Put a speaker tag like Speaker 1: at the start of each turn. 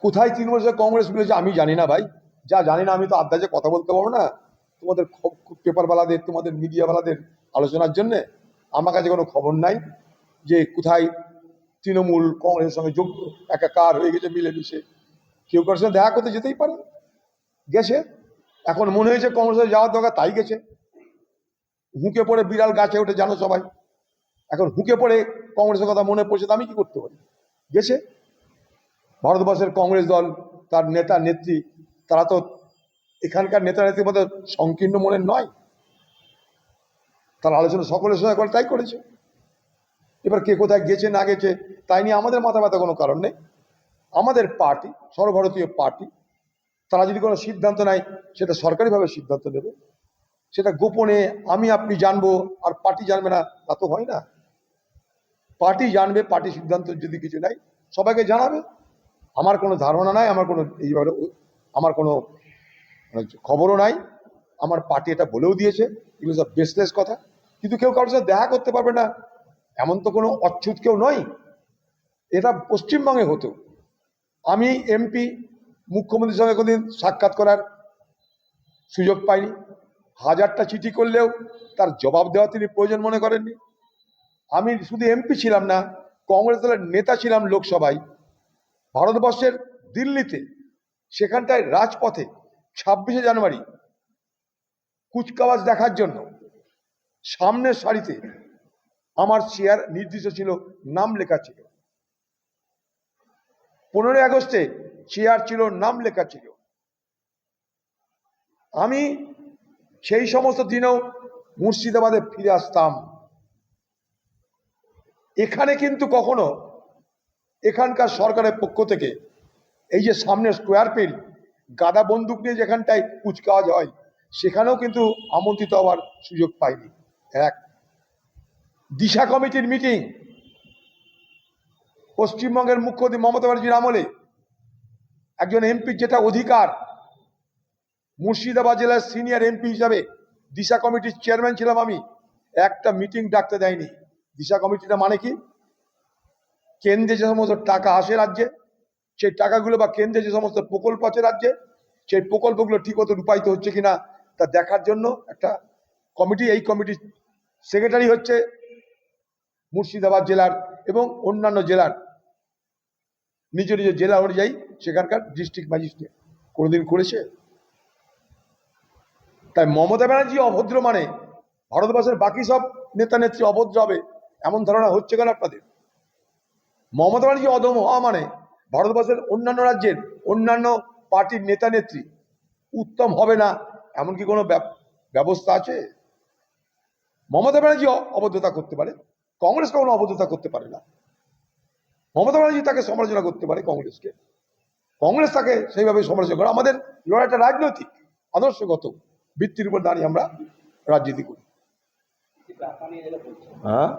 Speaker 1: কোথায় তৃণমূল কংগ্রেস মিলেছে আমি জানি না ভাই, যা জানি না আমি তো আন্দাজে কথা বলতে পারবো না তোমাদের পেপারওয়ালাদের, তোমাদের মিডিয়াওয়ালাদের আলোচনার জন্যে। আমার কাছে কোনো খবর নাই যে কোথায় তৃণমূল কংগ্রেসের সঙ্গে যোগ একাকার হয়ে গেছে, মিলেমিশে। কেউ কারোর সঙ্গে দেখা করতে যেতেই পারে, গেছে। এখন মনে হয়েছে কংগ্রেসে যাওয়ার দরকার, তাই গেছে। হুঁকে পড়ে বিড়াল গাছে ওঠে, জানো সবাই। এখন হুঁকে পড়ে কংগ্রেসের কথা মনে পড়ছে, তো আমি কি করতে পারি? গেছে। ভারতবর্ষের কংগ্রেস দল, তার নেতা নেত্রী, তারা তো এখানকার নেতা নেত্রীর মধ্যে সংকীর্ণ মনের নয়। তার আলোচনা সকলের সঙ্গে করে, তাই করেছে। এবার কে কোথায় গেছে না গেছে তাই নিয়ে আমাদের মাথা ব্যথা কোনো কারণ নেই। আমাদের পার্টি, সর্বভারতীয় পার্টি, তারা যদি কোনো সিদ্ধান্ত নেয় সেটা সরকারিভাবে সিদ্ধান্ত নেবে। সেটা গোপনে আমি আপনি জানবো আর পার্টি জানবে না, তা তো হয় না। পার্টি জানবে, পার্টি সিদ্ধান্ত যদি কিছু নেয় সবাইকে জানাবে। আমার কোনো ধারণা নাই, আমার কোনো এইভাবে আমার কোনো খবরও নাই। আমার পার্টি এটা বলেও দিয়েছে, এগুলো সব বেসলেস কথা। কিন্তু কেউ কারোর সাথে দেখা করতে পারবে না এমন তো কোনো অচ্ছুত কেউ নয়। এটা পশ্চিমবঙ্গে হতো। আমি এমপি, মুখ্যমন্ত্রীর সঙ্গে কোনোদিন সাক্ষাৎ করার সুযোগ পাইনি। হাজারটা চিঠি করলেও তার জবাব দেওয়া তিনি প্রয়োজন মনে করেননি। আমি শুধু এমপি ছিলাম না, কংগ্রেস দলের নেতা ছিলাম লোকসভায়। ভারতবর্ষের দিল্লিতে, সেখানটায় রাজপথে 26শে জানুয়ারি কুচকাওয়াজ দেখার জন্য সামনের সারিতে আমার চেয়ার নির্দিষ্ট ছিল, নাম লেখা ছিল। 15ই আগস্টে চেয়ার ছিল, নাম লেখা ছিল। আমি সেই সমস্ত দিনেও মুর্শিদাবাদে ফিরে আসতাম। এখানে কিন্তু কখনো এখানকার সরকারের পক্ষ থেকে এই যে সামনে স্কোয়ার ফিল্ড, গাদা বন্দুক নিয়ে যেখানটায় কুচকাওয়াজ হয়, সেখানেও কিন্তু আমন্ত্রিত হওয়ার সুযোগ পাইনি। এক, দিশা কমিটির মিটিং পশ্চিমবঙ্গের মুখ্যমন্ত্রী মমতা ব্যানার্জির আমলে একজন এমপির যেটা অধিকার, মুর্শিদাবাদ জেলার সিনিয়র এমপি হিসাবে দিশা কমিটির চেয়ারম্যান ছিলাম আমি, একটা মিটিং ডাকতে দেয়নি। দিশা কমিটিটা মানে কি? কেন্দ্রে যে সমস্ত টাকা আসে রাজ্যে, সেই টাকাগুলো বা কেন্দ্রে যে সমস্ত প্রকল্প আছে রাজ্যে, সেই প্রকল্পগুলো ঠিক মতো রূপায়িত হচ্ছে কিনা তা দেখার জন্য একটা কমিটি। এই কমিটির সেক্রেটারি হচ্ছে মুর্শিদাবাদ জেলার এবং অন্যান্য জেলার নিজ নিজ জেলা অনুযায়ী সেখানকার ডিস্ট্রিক্ট ম্যাজিস্ট্রেট। কোনোদিন করেছে? তাই মমতা ব্যানার্জি অভদ্র মানে ভারতবর্ষের বাকি সব নেতা নেত্রী অভদ্র হবে, এমন ধারণা হচ্ছে কেন আপনাদের? মমতা ব্যানার্জি অদম হওয়া মানে ভারতবর্ষের অন্যান্য রাজ্যের অন্যান্য পার্টির নেতা নেত্রী উত্তম হবে না, এমন কি কোনো ব্যবস্থা আছে? মমতা ব্যানার্জি অবদ্ধতা করতে পারে, কংগ্রেস কখনো অবদ্ধতা করতে পারে না। মমতা ব্যানার্জি তাকে সমালোচনা করতে পারে কংগ্রেসকে, কংগ্রেস তাকে সেইভাবে সমালোচনা করে। আমাদের লড়াইটা রাজনৈতিক আদর্শগত ভিত্তির উপর দাঁড়িয়ে আমরা রাজনীতি করি। হ্যাঁ।